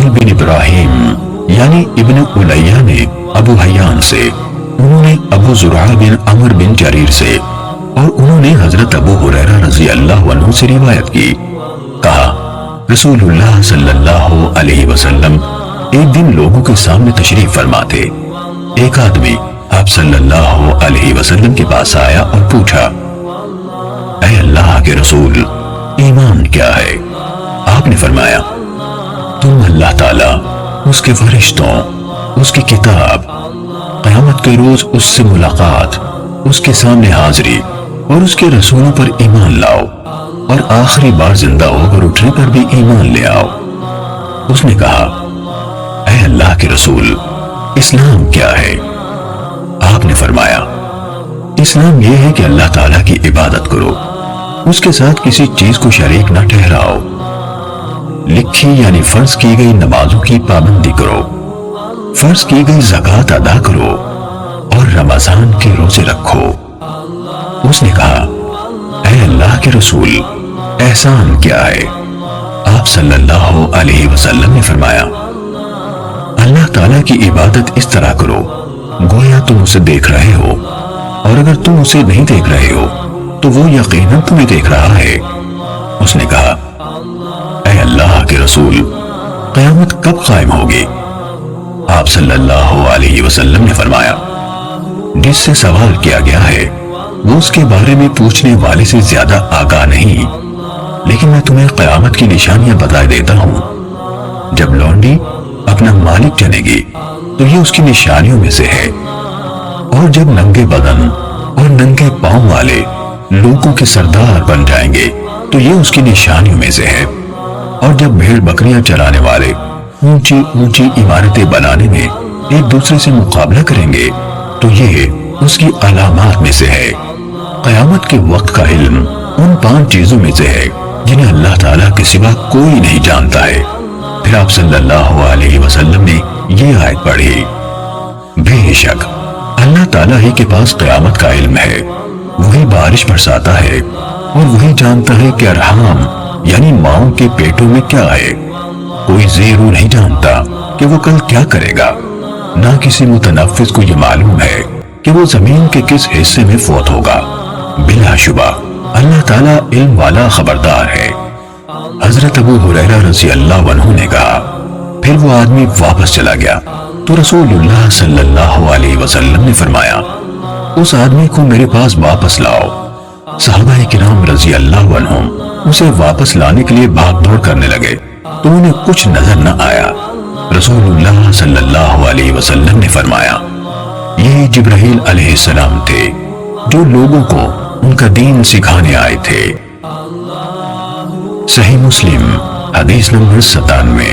इस्माइल बिन इब्राहिम यानी इब्न उलैया ने अबू हयान से, उन्होंने अबू जुरा बिन अमर बिन जरीर से और उन्होंने हजरत अबू हुरैरा रजी अल्लाह अन्हु से रिवायत की। कहा, रसूलुल्लाह सल्लल्लाहु अलैहि वसल्लम एक दिन लोगों के सामने तशरीफ फरमा थे। एक आदमी आप सल्लल्लाहु अलैहि वसल्लम के पास आया और पूछा, ऐ अल्लाह के रसूल, ईमान क्या है? आपने फरमाया, तुम अल्लाह ताला, उसके फरिश्तों, उसकी किताब, क़यामत के रोज उससे मुलाकात, उसके सामने हाजिरी और उसके रसूलों पर ईमान लाओ और आखिरी बार जिंदा होकर उठने पर भी ईमान ले आओ। उसने कहा, ऐ अल्लाह के रसूल, इस्लाम क्या है? आपने फरमाया, इस्लाम यह है कि अल्लाह ताला की इबादत करो, उसके साथ किसी चीज को शरीक न ठहराओ, लिखी यानी फर्ज की गई नमाजों की पाबंदी करो, फर्ज की गई ज़कात अदा करो और रमजान के रोजे रखो। उसने कहा, ऐ अल्लाह के रसूल, एहसान क्या है? आप सल्लल्लाहु अलैहि वसल्लम ने फरमाया, अल्लाह ताला की इबादत इस तरह करो गोया तुम उसे देख रहे हो, और अगर तुम उसे नहीं देख रहे हो तो वो यकीनन तुम्हें देख रहा है। उसने कहा, ऐ अल्लाह के रसूल, क़यामत कब कायम होगी? आप सल्लल्लाहु अलैहि वसल्लम ने फरमाया, जिससे सवाल किया गया है वो उसके बारे में पूछने वाले से ज्यादा आगाह नहीं, लेकिन मैं तुम्हें क़यामत की निशानियां बता देता हूं। जब लौंडी अपना मालिक जनेगी तो ये उसकी निशानियों में से है, और जब नंगे बदन और नंगे पांव वाले लोगों के सरदार बन जाएंगे तो ये उसकी निशानियों में से है, और जब भेड़ बकरियां चराने वाले ऊंची ऊंची इमारतें बनाने में एक दूसरे से मुकाबला करेंगे तो ये उसकी अलामात में से है। क़यामत के वक्त का इल्म उन 5 चीजों में से है जिन्हें अल्लाह ताला के सिवा कोई नहीं जानता है। फिर आप सल्लल्लाहु अलैहि वसल्लम ने ये आयत पढ़ी, बेशक अल्लाह ताला ही के पास क़यामत का इल्म है, वही बारिश बरसाता है और वही जानता है कि अरहाम यानी माओं के पेटों में क्या है। कोई ज़ेरू नहीं जानता कि वो कल क्या करेगा, ना किसी मुतनफ्फिस को ये मालूम है कि वो जमीन के किस हिस्से में फौत होगा। बिलाशुबा अल्लाह ताला इल्म वाला खबरदार है। हजरत अबू हुरैरा रज़ी अल्लाह अन्हु ने कहा, फिर वो आदमी वापस चला गया तो रसूलुल्लाह सल्लल्लाहु अलैहि वसल्लम ने फरमाया, उस आदमी को मेरे पास वापस लाओ। सहाबाए किराम रज़ी अल्लाह अन्हुम उसे वापस लाने के लिए भाग दौड़ करने लगे तो उन्हें कुछ नजर न आया। रसूलुल्लाह सल्लल्लाहु अलैहि वसल्लम ने फरमाया, ये जिब्राइल अलैहिस्सलाम थे जो लोगों को उनका दीन सिखाने आए थे। सही मुस्लिम हदीस नंबर 97।